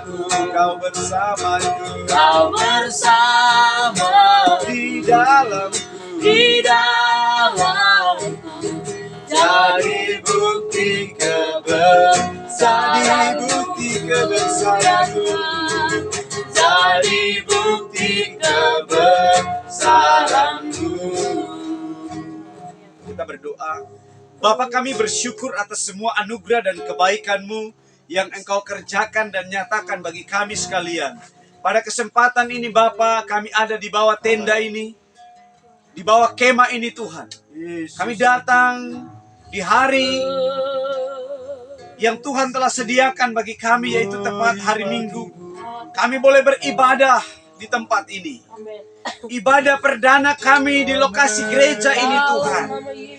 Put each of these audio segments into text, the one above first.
bersamaku, kau bersamaku, Kau bersama di dalamku, di dalamku. jadi bukti kebesaranmu, jadi bukti kebesaranmu. Kita berdoa. Bapa, kami bersyukur atas semua anugerah dan kebaikan-Mu yang Engkau kerjakan dan nyatakan bagi kami sekalian. Pada kesempatan ini Bapa, kami ada di bawah tenda ini, di bawah kemah ini Tuhan. Kami datang di hari yang Tuhan telah sediakan bagi kami, yaitu tepat hari Minggu. Kami boleh beribadah di tempat ini. Ibadah perdana kami di lokasi gereja ini Tuhan.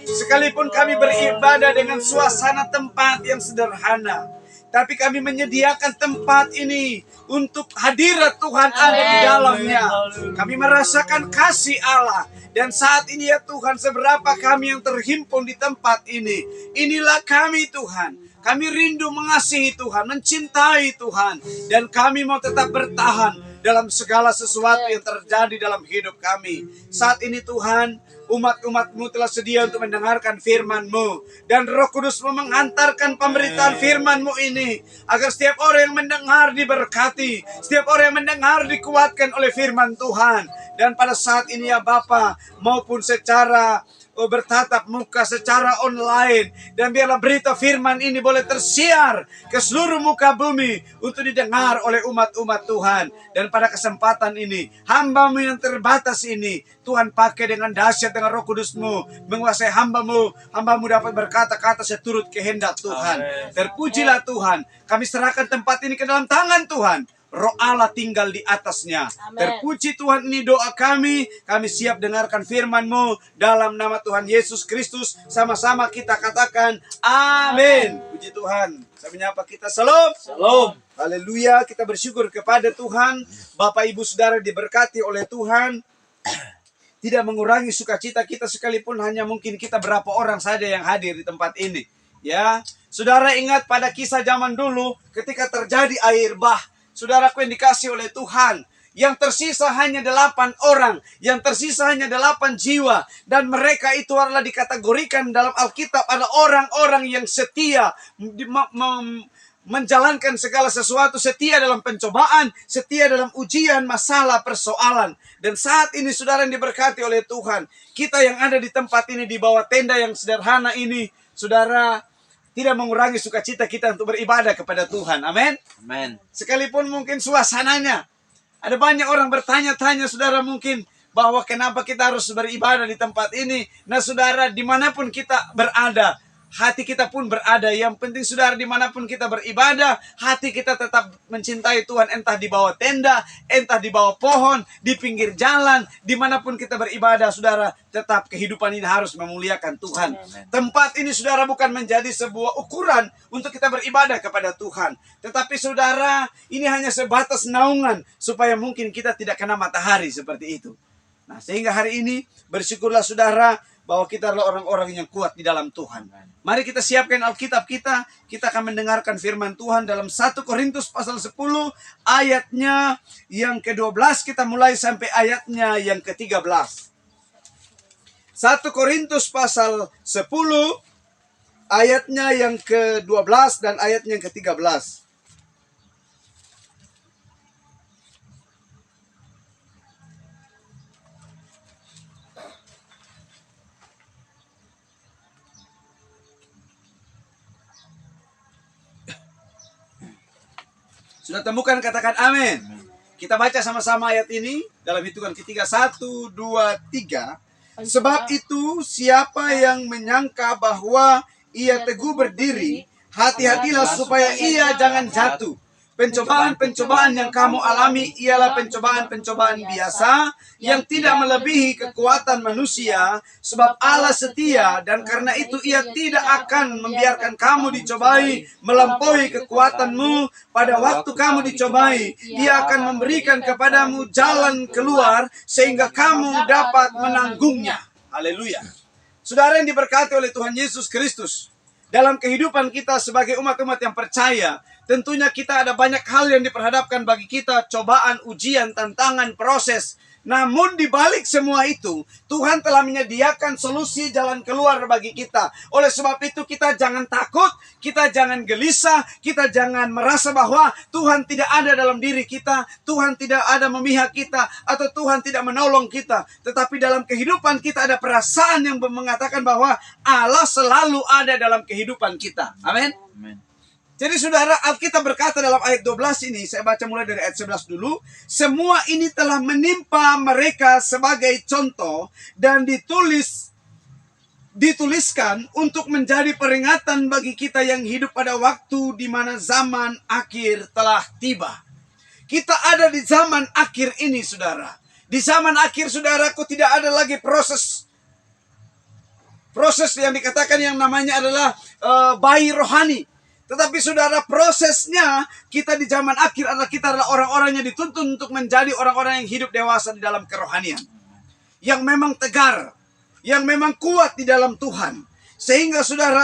Sekalipun kami beribadah dengan suasana tempat yang sederhana, tapi kami menyediakan tempat ini untuk hadirat Tuhan ada di dalamnya. Kami merasakan kasih Allah. Dan saat ini ya Tuhan, seberapa kami yang terhimpun di tempat ini. Inilah kami Tuhan. Kami rindu mengasihi Tuhan, mencintai Tuhan. Dan kami mau tetap bertahan dalam segala sesuatu yang terjadi dalam hidup kami. Saat ini Tuhan, umat-umat-Mu telah sedia untuk mendengarkan firman-Mu. Dan Roh Kudus-Mu menghantarkan pemberitaan firman-Mu ini. Agar setiap orang yang mendengar diberkati. Setiap orang yang mendengar dikuatkan oleh firman Tuhan. Dan pada saat ini ya Bapa, maupun secara bertatap muka, secara online. Dan biarlah berita firman ini boleh tersiar ke seluruh muka bumi untuk didengar oleh umat-umat Tuhan. Dan pada kesempatan ini, hamba-Mu yang terbatas ini, Tuhan pakai dengan dahsyat dengan Roh Kudus-Mu, menguasai hamba-Mu. Hamba-Mu dapat berkata-kata seturut kehendak Tuhan. Terpujilah Tuhan. Kami serahkan tempat ini ke dalam tangan Tuhan. Roh Allah tinggal di atasnya. Amen. Terpuji Tuhan, ini doa kami. Kami siap dengarkan firman-Mu dalam nama Tuhan Yesus Kristus. Sama-sama kita katakan amin. Puji Tuhan. Saya menyapa kita. Salam. Salam. Haleluya. Kita bersyukur kepada Tuhan. Bapak Ibu Saudara diberkati oleh Tuhan. Tidak mengurangi sukacita kita, sekalipun hanya mungkin kita berapa orang saja yang hadir di tempat ini. Ya, Saudara ingat pada kisah zaman dulu ketika terjadi air bah. Saudaraku yang dikasih oleh Tuhan, yang tersisa hanya 8 orang, yang tersisa hanya 8 jiwa, dan mereka itu adalah dikategorikan dalam Alkitab adalah orang-orang yang setia menjalankan segala sesuatu, setia dalam pencobaan, setia dalam ujian, masalah, persoalan. Dan saat ini saudara yang diberkati oleh Tuhan, kita yang ada di tempat ini di bawah tenda yang sederhana ini, saudara, tidak mengurangi sukacita kita untuk beribadah kepada Tuhan. Amin. Amin. Sekalipun mungkin suasananya, ada banyak orang bertanya-tanya saudara mungkin bahwa kenapa kita harus beribadah di tempat ini. Nah saudara, dimanapun kita berada, hati kita pun berada. Yang penting saudara, dimanapun kita beribadah, hati kita tetap mencintai Tuhan. Entah di bawah tenda, entah di bawah pohon, di pinggir jalan, dimanapun kita beribadah saudara, tetap kehidupan ini harus memuliakan Tuhan. Tempat ini saudara bukan menjadi sebuah ukuran untuk kita beribadah kepada Tuhan. Tetapi saudara, ini hanya sebatas naungan supaya mungkin kita tidak kena matahari seperti itu. Nah sehingga hari ini bersyukurlah saudara bahwa kita adalah orang-orang yang kuat di dalam Tuhan. Mari kita siapkan Alkitab kita. Kita akan mendengarkan firman Tuhan dalam 1 Korintus pasal 10 ayatnya yang ke-12. Kita mulai sampai ayatnya yang ke-13. 1 Korintus pasal 10 ayatnya yang ke-12 dan ayatnya yang ke-13. Sudah temukan, katakan amin. Kita baca sama-sama ayat ini dalam hitungan ketiga. 1, 2, 3. Sebab itu siapa yang menyangka bahwa ia teguh berdiri, hati-hatilah supaya ia jangan jatuh. Pencobaan-pencobaan yang kamu alami ialah pencobaan-pencobaan biasa yang tidak melebihi kekuatan manusia, sebab Allah setia dan karena itu ia tidak akan membiarkan kamu dicobai melampaui kekuatanmu. Pada waktu kamu dicobai, ia akan memberikan kepadamu jalan keluar sehingga kamu dapat menanggungnya. Haleluya. Saudara yang diberkati oleh Tuhan Yesus Kristus, dalam kehidupan kita sebagai umat-umat yang percaya, tentunya kita ada banyak hal yang diperhadapkan bagi kita, cobaan, ujian, tantangan, proses. Namun di balik semua itu, Tuhan telah menyediakan solusi jalan keluar bagi kita. Oleh sebab itu kita jangan takut, kita jangan gelisah, kita jangan merasa bahwa Tuhan tidak ada dalam diri kita, Tuhan tidak ada memihak kita, atau Tuhan tidak menolong kita. Tetapi dalam kehidupan kita ada perasaan yang mengatakan bahwa Allah selalu ada dalam kehidupan kita. Amin. Jadi saudara, Alkitab berkata dalam ayat 12 ini, saya baca mulai dari ayat 11 dulu. Semua ini telah menimpa mereka sebagai contoh dan dituliskan untuk menjadi peringatan bagi kita yang hidup pada waktu di mana zaman akhir telah tiba. Kita ada di zaman akhir ini, saudara. Di zaman akhir, saudaraku, tidak ada lagi proses yang dikatakan yang namanya adalah bayi rohani. Tetapi saudara, prosesnya kita di zaman akhir adalah kita adalah orang-orang yang dituntun untuk menjadi orang-orang yang hidup dewasa di dalam kerohanian. Yang memang tegar, yang memang kuat di dalam Tuhan. Sehingga saudara,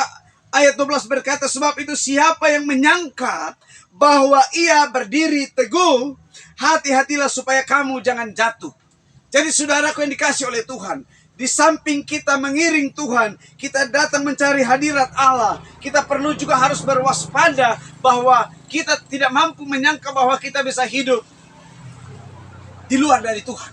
ayat 12 berkata, sebab itu siapa yang menyangka bahwa ia berdiri teguh, hati-hatilah supaya kamu jangan jatuh. Jadi saudaraku yang dikasih oleh Tuhan, di samping kita mengiring Tuhan, kita datang mencari hadirat Allah. Kita perlu juga harus berwaspada bahwa kita tidak mampu menyangka bahwa kita bisa hidup di luar dari Tuhan.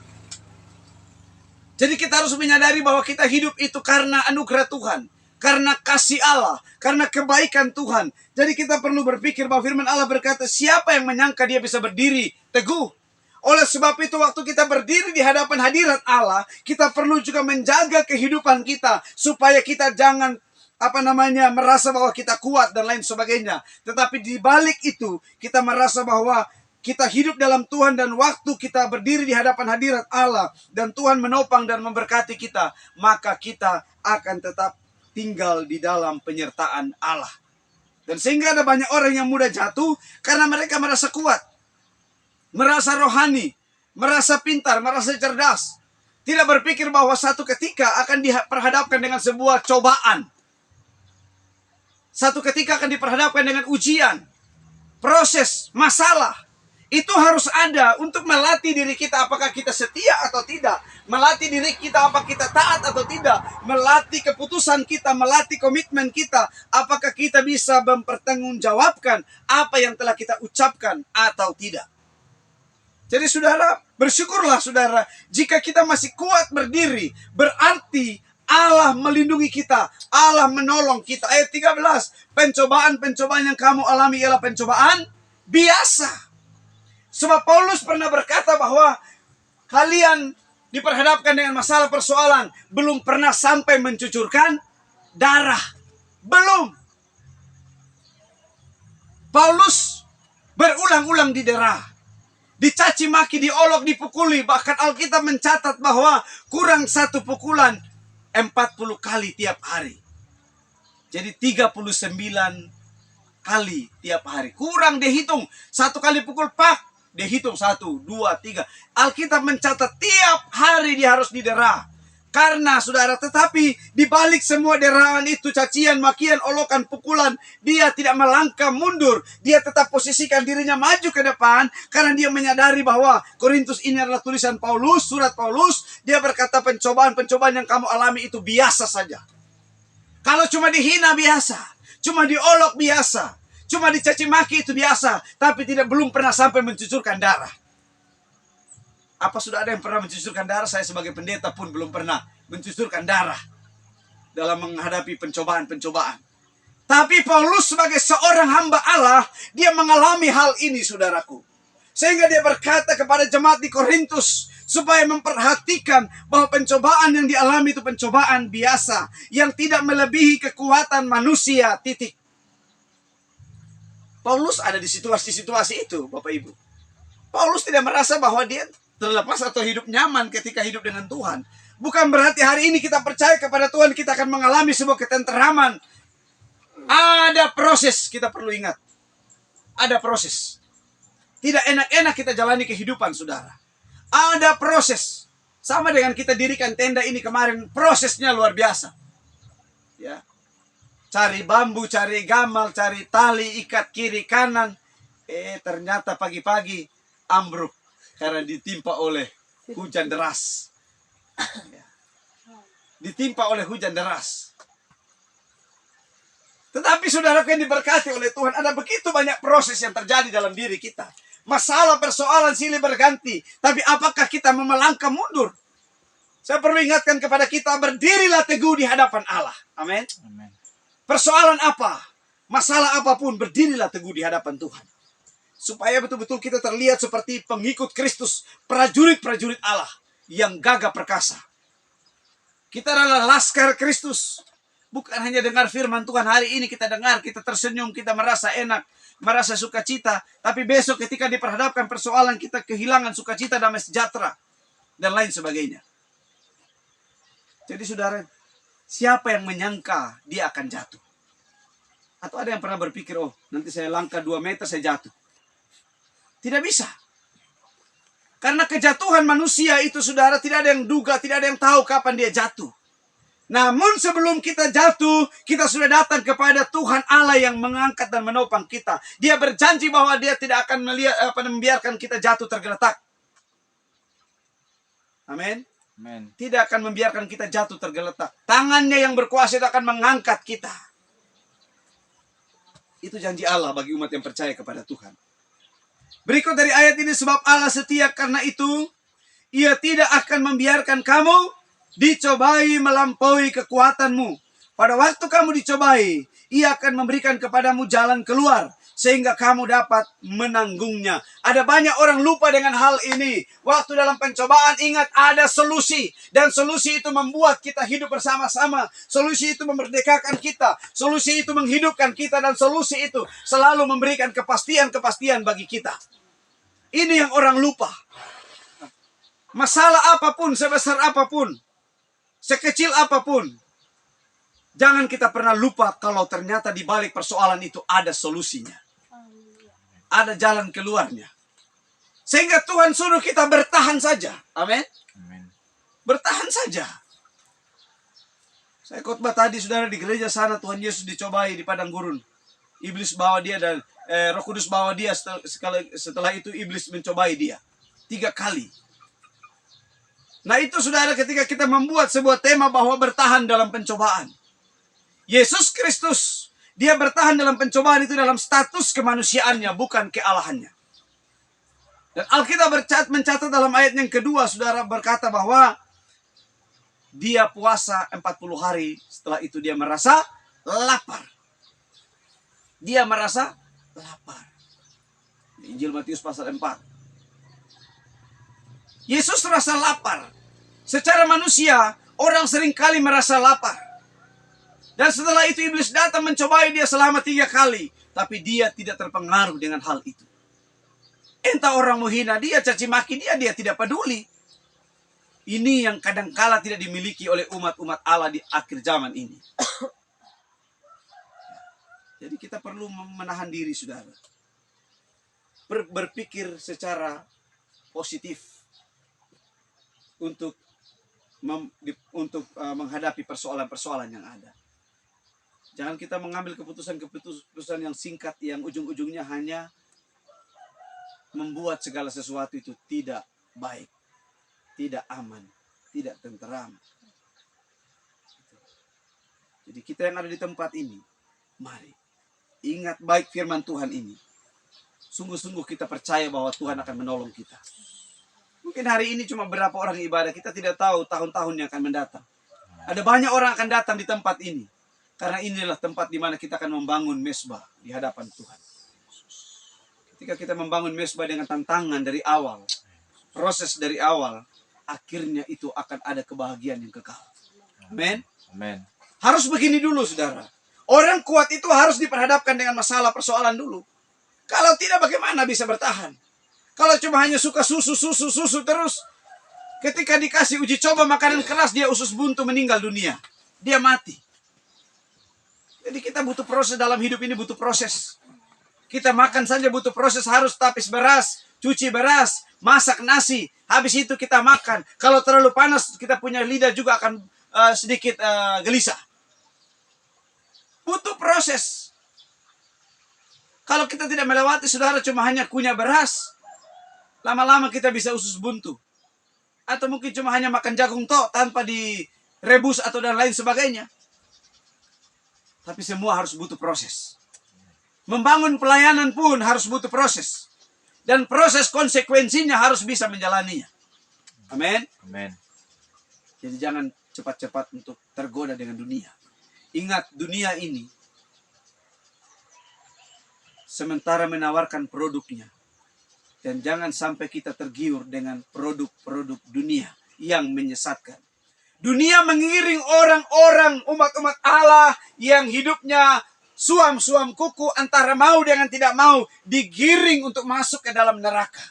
Jadi kita harus menyadari bahwa kita hidup itu karena anugerah Tuhan, karena kasih Allah, karena kebaikan Tuhan. Jadi kita perlu berpikir bahwa firman Allah berkata, siapa yang menyangka dia bisa berdiri teguh? Oleh sebab itu waktu kita berdiri di hadapan hadirat Allah, kita perlu juga menjaga kehidupan kita supaya kita jangan merasa bahwa kita kuat dan lain sebagainya. Tetapi di balik itu kita merasa bahwa kita hidup dalam Tuhan, dan waktu kita berdiri di hadapan hadirat Allah dan Tuhan menopang dan memberkati kita, maka kita akan tetap tinggal di dalam penyertaan Allah. Dan sehingga ada banyak orang yang mudah jatuh karena mereka merasa kuat, merasa rohani, merasa pintar, merasa cerdas. Tidak berpikir bahwa satu ketika akan diperhadapkan dengan sebuah cobaan. Satu ketika akan diperhadapkan dengan ujian, proses, masalah. Itu harus ada untuk melatih diri kita apakah kita setia atau tidak. Melatih diri kita apakah kita taat atau tidak. Melatih keputusan kita, melatih komitmen kita. Apakah kita bisa mempertanggungjawabkan apa yang telah kita ucapkan atau tidak. Jadi saudara, bersyukurlah saudara, jika kita masih kuat berdiri, berarti Allah melindungi kita, Allah menolong kita. Ayat 13, pencobaan-pencobaan yang kamu alami ialah pencobaan biasa. Sebab Paulus pernah berkata bahwa kalian diperhadapkan dengan masalah persoalan, belum pernah sampai mencucurkan darah. Belum. Paulus berulang-ulang didera, dicaci maki, diolok, dipukuli. Bahkan Alkitab mencatat bahwa kurang satu pukulan 40 kali tiap hari. Jadi 39 kali tiap hari. Kurang dihitung. Satu kali pukul pak, dihitung 1, 2, 3. Alkitab mencatat tiap hari dia harus didera. Karena saudara, tetapi di balik semua deraan itu, cacian, makian, olokan, pukulan, dia tidak melangkah mundur. Dia tetap posisikan dirinya maju ke depan. Karena dia menyadari bahwa Korintus ini adalah tulisan Paulus, surat Paulus. Dia berkata pencobaan-pencobaan yang kamu alami itu biasa saja. Kalau cuma dihina biasa, cuma diolok biasa, cuma dicaci maki itu biasa, tapi belum pernah sampai mencucurkan darah. Apa sudah ada yang pernah mencucurkan darah? Saya sebagai pendeta pun belum pernah mencucurkan darah dalam menghadapi pencobaan-pencobaan. Tapi Paulus sebagai seorang hamba Allah, dia mengalami hal ini, saudaraku. Sehingga dia berkata kepada jemaat di Korintus supaya memperhatikan bahwa pencobaan yang dialami itu pencobaan biasa yang tidak melebihi kekuatan manusia, titik. Paulus ada di situasi-situasi itu, Bapak Ibu. Paulus tidak merasa bahwa dia terlepas atau hidup nyaman ketika hidup dengan Tuhan. Bukan berarti hari ini kita percaya kepada Tuhan kita akan mengalami sebuah ketenteraman. Ada proses, kita perlu ingat. Ada proses. Tidak enak-enak kita jalani kehidupan, saudara. Ada proses. Sama dengan kita dirikan tenda ini kemarin, prosesnya luar biasa. Ya. cari bambu, cari gamal, cari tali, ikat kiri kanan. Ternyata pagi-pagi ambruk karena ditimpa oleh hujan deras. Ditimpa oleh hujan deras. Tetapi saudara yang diberkati oleh Tuhan, ada begitu banyak proses yang terjadi dalam diri kita. Masalah, persoalan silih berganti. Tapi apakah kita mau melangkah mundur? Saya perlu ingatkan kepada kita, berdirilah teguh di hadapan Allah. Amin. Persoalan apa? Masalah apapun, berdirilah teguh di hadapan Tuhan. Supaya betul-betul kita terlihat seperti pengikut Kristus, prajurit-prajurit Allah yang gagah perkasa. Kita adalah laskar Kristus. Bukan hanya dengar firman Tuhan hari ini kita dengar, kita tersenyum, kita merasa enak, merasa sukacita. Tapi besok ketika diperhadapkan persoalan kita kehilangan sukacita, damai sejahtera, dan lain sebagainya. Jadi saudara, siapa yang menyangka dia akan jatuh? Atau ada yang pernah berpikir, oh nanti saya langkah 2 meter saya jatuh. Tidak bisa. Karena kejatuhan manusia itu saudara tidak ada yang duga, tidak ada yang tahu kapan dia jatuh. Namun sebelum kita jatuh, kita sudah datang kepada Tuhan Allah yang mengangkat dan menopang kita. Dia berjanji bahwa dia tidak akan membiarkan kita jatuh tergeletak. Amin. Tidak akan membiarkan kita jatuh tergeletak. Tangannya yang berkuasa itu akan mengangkat kita. Itu janji Allah bagi umat yang percaya kepada Tuhan. Berikut dari ayat ini, sebab Allah setia, karena itu Ia tidak akan membiarkan kamu dicobai melampaui kekuatanmu. Pada waktu kamu dicobai, Ia akan memberikan kepadamu jalan keluar, sehingga kamu dapat menanggungnya. Ada banyak orang lupa dengan hal ini. Waktu dalam pencobaan, ingat ada solusi. Dan solusi itu membuat kita hidup bersama-sama. Solusi itu memerdekakan kita. Solusi itu menghidupkan kita. Dan solusi itu selalu memberikan kepastian-kepastian bagi kita. Ini yang orang lupa. Masalah apapun, sebesar apapun, sekecil apapun, jangan kita pernah lupa kalau ternyata di balik persoalan itu ada solusinya. Ada jalan keluarnya. Sehingga Tuhan suruh kita bertahan saja. Amin. Bertahan saja. Saya khotbah tadi saudara di gereja sana, Tuhan Yesus dicobai di padang gurun. Iblis bawa dia dan Roh Kudus bawa dia, setelah itu iblis mencobai dia 3 kali. Nah itu saudara, ketika kita membuat sebuah tema bahwa bertahan dalam pencobaan. Yesus Kristus, dia bertahan dalam pencobaan itu dalam status kemanusiaannya, bukan kealahannya. Dan Alkitab mencatat dalam ayat yang kedua, saudara, berkata bahwa dia puasa 40 hari, setelah itu dia merasa lapar. Dia merasa lapar. Injil Matius pasal 4. Yesus rasa lapar. Secara manusia, orang seringkali merasa lapar. Dan setelah itu iblis datang mencobai dia selama 3 kali. Tapi dia tidak terpengaruh dengan hal itu. Entah orang menghina dia, caci maki dia, dia tidak peduli. Ini yang kadangkala tidak dimiliki oleh umat-umat Allah di akhir zaman ini. Jadi kita perlu menahan diri, saudara. Berpikir secara positif untuk menghadapi persoalan-persoalan yang ada. Jangan kita mengambil keputusan yang singkat, yang ujung-ujungnya hanya membuat segala sesuatu itu tidak baik, tidak aman, tidak tenteram. Jadi kita yang ada di tempat ini, mari ingat baik firman Tuhan ini. Sungguh-sungguh kita percaya bahwa Tuhan akan menolong kita. Mungkin hari ini cuma berapa orang ibadah, kita tidak tahu tahun-tahun yang akan mendatang. Ada banyak orang akan datang di tempat ini. Karena inilah tempat di mana kita akan membangun mezbah di hadapan Tuhan. Ketika kita membangun mezbah dengan tantangan dari awal, proses dari awal, akhirnya itu akan ada kebahagiaan yang kekal. Amin. Amin. Harus begini dulu, saudara. Orang kuat itu harus diperhadapkan dengan masalah persoalan dulu. Kalau tidak, bagaimana bisa bertahan? Kalau cuma hanya suka susu terus, ketika dikasih uji coba makanan keras, dia usus buntu meninggal dunia. Dia mati. Jadi kita butuh proses dalam hidup ini, butuh proses. Kita makan saja butuh proses, harus tapis beras, cuci beras, masak nasi. Habis itu kita makan. Kalau terlalu panas, kita punya lidah juga akan sedikit gelisah. Butuh proses. Kalau kita tidak melewati, saudara, cuma hanya kunyah beras, lama-lama kita bisa usus buntu. Atau mungkin cuma hanya makan jagung tok tanpa direbus atau dan lain sebagainya. Tapi semua harus butuh proses. Membangun pelayanan pun harus butuh proses. Dan proses konsekuensinya harus bisa menjalaninya. Amin. Amin. Jadi jangan cepat-cepat untuk tergoda dengan dunia. Ingat, dunia ini sementara menawarkan produknya. Dan jangan sampai kita tergiur dengan produk-produk dunia yang menyesatkan. Dunia mengiring orang-orang, umat-umat Allah yang hidupnya suam-suam kuku antara mau dengan tidak mau, digiring untuk masuk ke dalam neraka.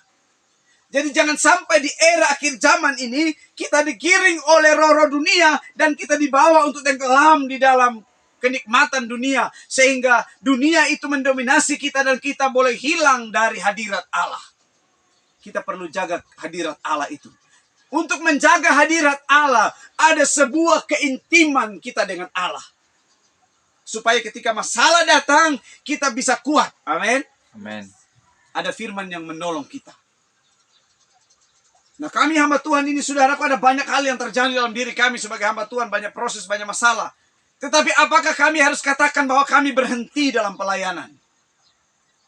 Jadi jangan sampai di era akhir zaman ini kita digiring oleh roh-roh dunia dan kita dibawa untuk tenggelam di dalam kenikmatan dunia. Sehingga dunia itu mendominasi kita dan kita boleh hilang dari hadirat Allah. Kita perlu jaga hadirat Allah itu. Untuk menjaga hadirat Allah, ada sebuah keintiman kita dengan Allah. Supaya ketika masalah datang, kita bisa kuat. Amin. Amin. Ada firman yang menolong kita. Nah, kami hamba Tuhan ini, saudaraku, ada banyak hal yang terjadi dalam diri kami sebagai hamba Tuhan. Banyak proses, banyak masalah. Tetapi apakah kami harus katakan bahwa kami berhenti dalam pelayanan?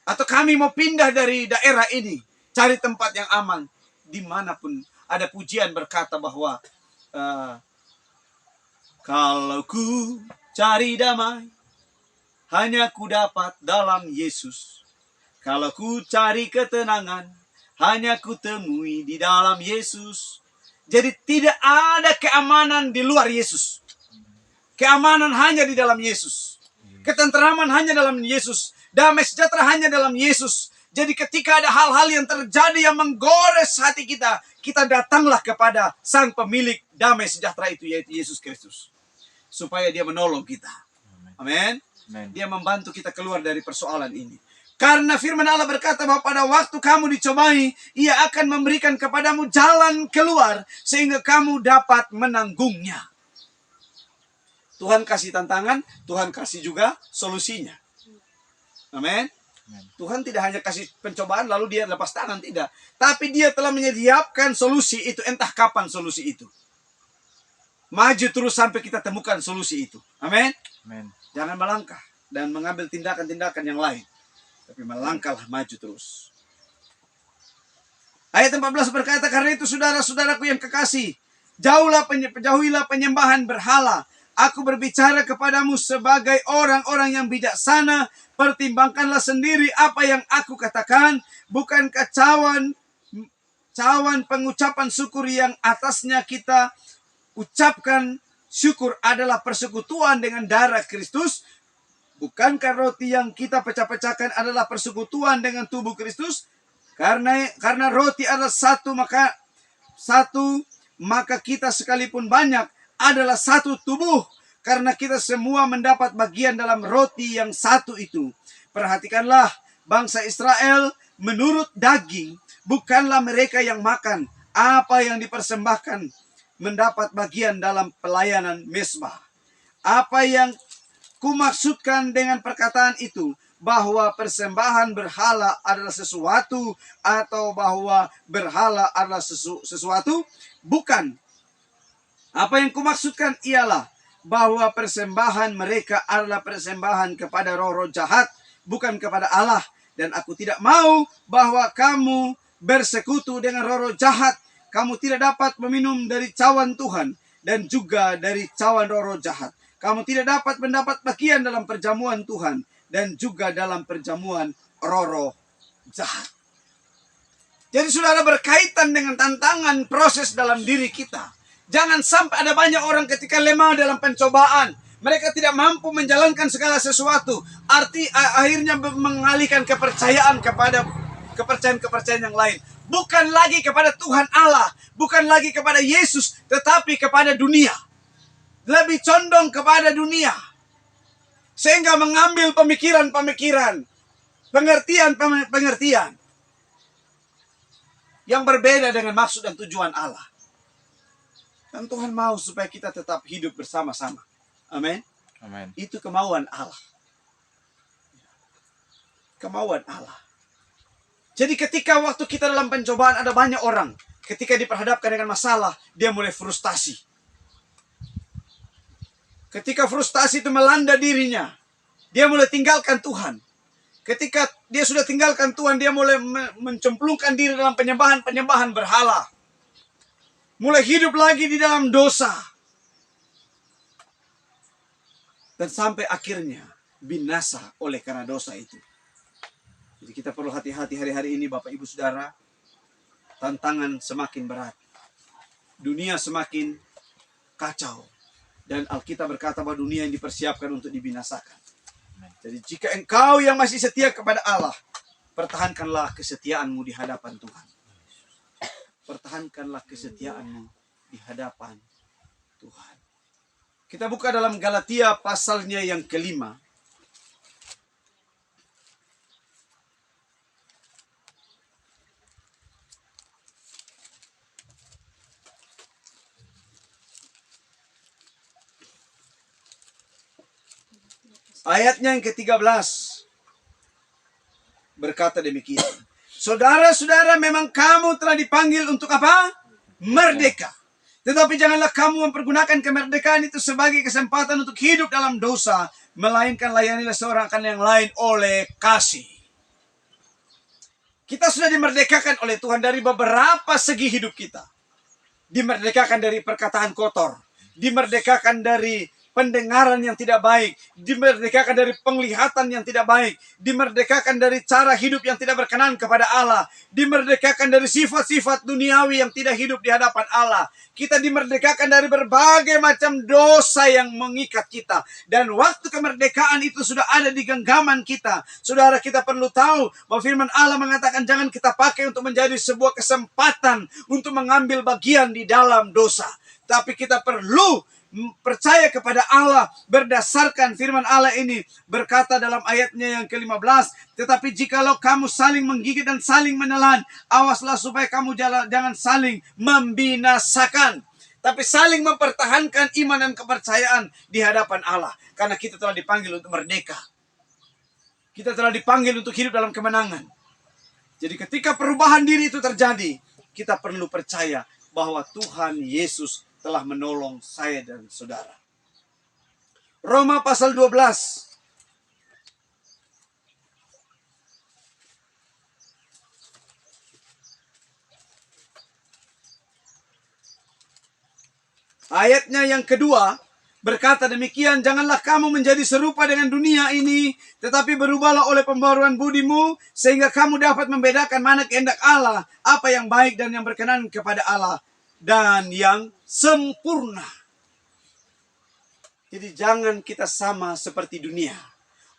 Atau kami mau pindah dari daerah ini, cari tempat yang aman? Dimanapun ada pujian berkata bahwa kalau ku cari damai, hanya ku dapat dalam Yesus. Kalau ku cari ketenangan, hanya ku temui di dalam Yesus. Jadi tidak ada keamanan di luar Yesus. Keamanan hanya di dalam Yesus. Ketenteraman hanya dalam Yesus. Damai sejahtera hanya dalam Yesus. Jadi ketika ada hal-hal yang terjadi yang menggores hati kita, kita datanglah kepada Sang Pemilik damai sejahtera itu, yaitu Yesus Kristus. Supaya dia menolong kita. Amin. Dia membantu kita keluar dari persoalan ini. Karena firman Allah berkata bahwa pada waktu kamu dicobai, Ia akan memberikan kepadamu jalan keluar sehingga kamu dapat menanggungnya. Tuhan kasih tantangan, Tuhan kasih juga solusinya. Amin. Tuhan tidak hanya kasih pencobaan lalu dia lepas tangan, tidak. Tapi dia telah menyediakan solusi itu, entah kapan solusi itu. Maju terus sampai kita temukan solusi itu. Amin. Jangan melangkah dan mengambil tindakan-tindakan yang lain. Tapi melangkahlah, maju terus. Ayat 14 berkata, karena itu saudara-saudaraku yang kekasih, jauhilah penyembahan berhala. Aku berbicara kepadamu sebagai orang-orang yang bijaksana. Pertimbangkanlah sendiri apa yang aku katakan. Bukankah cawan pengucapan syukur yang atasnya kita ucapkan syukur adalah persekutuan dengan darah Kristus? Bukankah roti yang kita pecah-pecahkan adalah persekutuan dengan tubuh Kristus? Karena roti adalah satu, maka kita sekalipun banyak adalah satu tubuh. Karena kita semua mendapat bagian dalam roti yang satu itu. Perhatikanlah, bangsa Israel menurut daging, bukanlah mereka yang makan apa yang dipersembahkan mendapat bagian dalam pelayanan mezbah. Apa yang kumaksudkan dengan perkataan itu, bahwa persembahan berhala adalah sesuatu, atau bahwa berhala adalah sesuatu? Bukan. Apa yang kumaksudkan ialah bahwa persembahan mereka adalah persembahan kepada roh-roh jahat, bukan kepada Allah. Dan aku tidak mau bahwa kamu bersekutu dengan roh-roh jahat. Kamu tidak dapat meminum dari cawan Tuhan dan juga dari cawan roh-roh jahat. Kamu tidak dapat mendapat bagian dalam perjamuan Tuhan dan juga dalam perjamuan roh-roh jahat. Jadi saudara, berkaitan dengan tantangan proses dalam diri kita. Jangan sampai ada banyak orang ketika lemah dalam pencobaan. Mereka tidak mampu menjalankan segala sesuatu. Akhirnya mengalihkan kepercayaan kepada kepercayaan yang lain. Bukan lagi kepada Tuhan Allah. Bukan lagi kepada Yesus. Tetapi kepada dunia. Lebih condong kepada dunia. Sehingga mengambil pemikiran-pemikiran. Pengertian-pengertian. Yang berbeda dengan maksud dan tujuan Allah. Dan Tuhan mau supaya kita tetap hidup bersama-sama. Amin. Amin. Itu kemauan Allah. kemauan Allah. Jadi ketika waktu kita dalam pencobaan, ada banyak orang ketika diperhadapkan dengan masalah, dia mulai frustasi. Ketika frustasi itu melanda dirinya, dia mulai tinggalkan Tuhan. Ketika dia sudah tinggalkan Tuhan, dia mulai mencemplungkan diri dalam penyembahan berhala. Mulai hidup lagi di dalam dosa. Dan sampai akhirnya binasa oleh karena dosa itu. Jadi kita perlu hati-hati hari-hari ini Bapak Ibu Saudara. Tantangan semakin berat. Dunia semakin kacau. Dan Alkitab berkata bahwa dunia yang dipersiapkan untuk dibinasakan. Jadi jika engkau yang masih setia kepada Allah, pertahankanlah kesetiaanmu di hadapan Tuhan. Pertahankanlah kesetiaanmu di hadapan Tuhan. Kita buka dalam Galatia pasalnya yang kelima. Ayatnya yang ke-13 berkata demikian. Saudara-saudara, memang kamu telah dipanggil untuk apa? Merdeka. Tetapi janganlah kamu mempergunakan kemerdekaan itu sebagai kesempatan untuk hidup dalam dosa, melainkan layanilah seorang akan yang lain oleh kasih. Kita sudah dimerdekakan oleh Tuhan dari beberapa segi hidup kita. Dimerdekakan dari perkataan kotor, dimerdekakan dari pendengaran yang tidak baik, dimerdekakan dari penglihatan yang tidak baik, dimerdekakan dari cara hidup yang tidak berkenan kepada Allah, dimerdekakan dari sifat-sifat duniawi yang tidak hidup di hadapan Allah. Kita dimerdekakan dari berbagai macam dosa yang mengikat kita. Dan waktu kemerdekaan itu sudah ada di genggaman kita. Saudara, kita perlu tahu bahwa firman Allah mengatakan jangan kita pakai untuk menjadi sebuah kesempatan untuk mengambil bagian di dalam dosa. Tapi kita perlu percaya kepada Allah berdasarkan firman Allah ini. Berkata dalam ayatnya yang ke-15, tetapi jikalau kamu saling menggigit dan saling menelan, awaslah supaya kamu jangan saling membinasakan, tapi saling mempertahankan iman dan kepercayaan di hadapan Allah. Karena kita telah dipanggil untuk merdeka. Kita telah dipanggil untuk hidup dalam kemenangan. Jadi ketika perubahan diri itu terjadi, kita perlu percaya bahwa Tuhan Yesus telah menolong saya dan saudara. Roma pasal 12. Ayatnya yang kedua berkata demikian, janganlah kamu menjadi serupa dengan dunia ini, tetapi berubahlah oleh pembaruan budimu, sehingga kamu dapat membedakan mana kehendak Allah, apa yang baik dan yang berkenan kepada Allah, dan yang sempurna. Jadi jangan kita sama seperti dunia.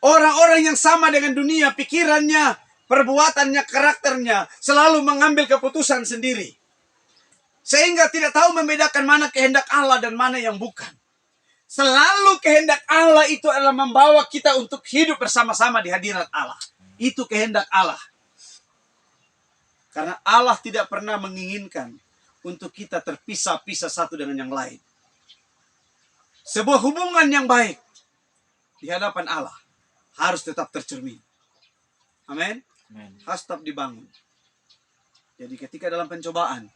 Orang-orang yang sama dengan dunia, pikirannya, perbuatannya, karakternya, selalu mengambil keputusan sendiri. Sehingga tidak tahu membedakan mana kehendak Allah dan mana yang bukan. Selalu kehendak Allah itu adalah membawa kita untuk hidup bersama-sama di hadirat Allah. Itu kehendak Allah. Karena Allah tidak pernah menginginkan untuk kita terpisah-pisah satu dengan yang lain. Sebuah hubungan yang baik di hadapan Allah harus tetap tercermin. Amin. Harus tetap dibangun. Jadi ketika dalam pencobaan,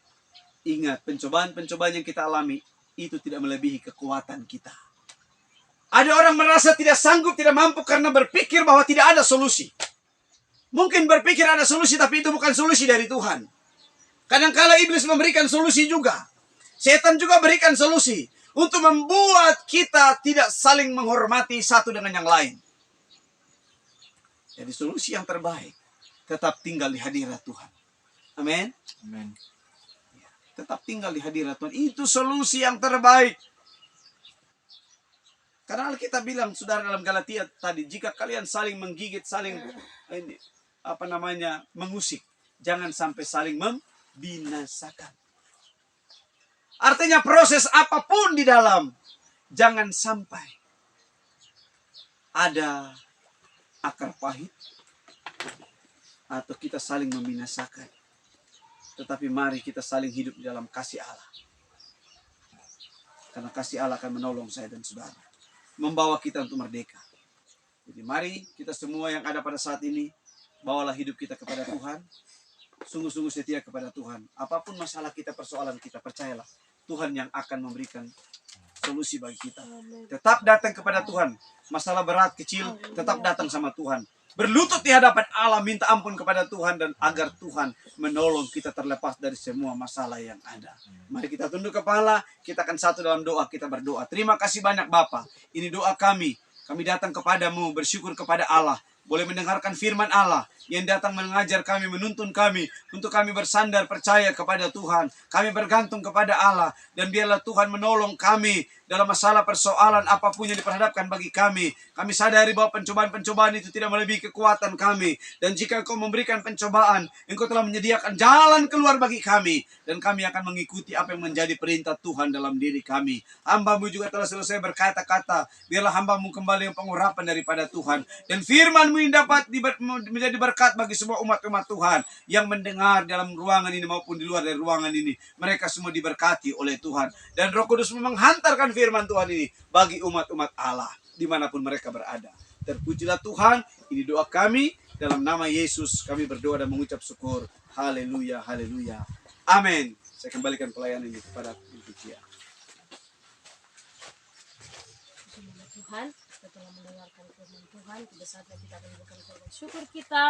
ingat, pencobaan-pencobaan yang kita alami itu tidak melebihi kekuatan kita. Ada orang merasa tidak sanggup, tidak mampu karena berpikir bahwa tidak ada solusi. Mungkin berpikir ada solusi, tapi itu bukan solusi dari Tuhan. Kadang-kala iblis memberikan solusi juga. Setan juga berikan solusi untuk membuat kita tidak saling menghormati satu dengan yang lain. Jadi solusi yang terbaik tetap tinggal di hadirat Tuhan. Amin. Amin. Tetap tinggal di hadirat Tuhan. Itu solusi yang terbaik. Karena Alkitab bilang, saudara, dalam Galatia tadi, jika kalian saling menggigit, saling mengusik, jangan sampai saling membinasakan. Artinya proses apapun di dalam, jangan sampai ada akar pahit atau kita saling membinasakan. Tetapi mari kita saling hidup di dalam kasih Allah. Karena kasih Allah akan menolong saya dan saudara, membawa kita untuk merdeka. Jadi mari kita semua yang ada pada saat ini, Bawalah hidup kita kepada Tuhan. Sungguh-sungguh setia kepada Tuhan. Apapun masalah kita, persoalan kita, percayalah Tuhan yang akan memberikan solusi bagi kita. Tetap datang kepada Tuhan. Masalah berat, kecil, tetap datang sama Tuhan. Berlutut di hadapan Allah, minta ampun kepada Tuhan, dan agar Tuhan menolong kita terlepas dari semua masalah yang ada. Mari kita tunduk kepala, kita akan satu dalam doa, kita berdoa. Terima kasih banyak Bapa. Ini doa kami. Kami datang kepadamu, bersyukur kepada Allah. Boleh mendengarkan firman Allah yang datang mengajar kami, menuntun kami untuk kami bersandar percaya kepada Tuhan. Kami bergantung kepada Allah, dan biarlah Tuhan menolong kami dalam masalah persoalan apapun yang diperhadapkan bagi kami. Kami sadari bahwa pencobaan-pencobaan itu tidak melebihi kekuatan kami. Dan jika Engkau memberikan pencobaan, Engkau telah menyediakan jalan keluar bagi kami. Dan kami akan mengikuti apa yang menjadi perintah Tuhan dalam diri kami. Hamba-Mu juga telah selesai berkata-kata. Biarlah hamba-Mu kembali yang pengurapan daripada Tuhan. Dan firman-Mu ini dapat menjadi berkat bagi semua umat-umat Tuhan yang mendengar dalam ruangan ini maupun di luar dari ruangan ini. Mereka semua diberkati oleh Tuhan. Dan Roh Kudus menghantarkan firman Tuhan ini bagi umat-umat Allah dimanapun mereka berada. Terpujilah Tuhan. Ini doa kami. Dalam nama Yesus kami berdoa dan mengucap syukur. Haleluya, haleluya. Amin. Saya kembalikan pelayanan ini kepada Ibu Cia. Tuhan, kita telah mendengarkan firman Tuhan. Pada saatnya kita akan memberikan korban syukur kita.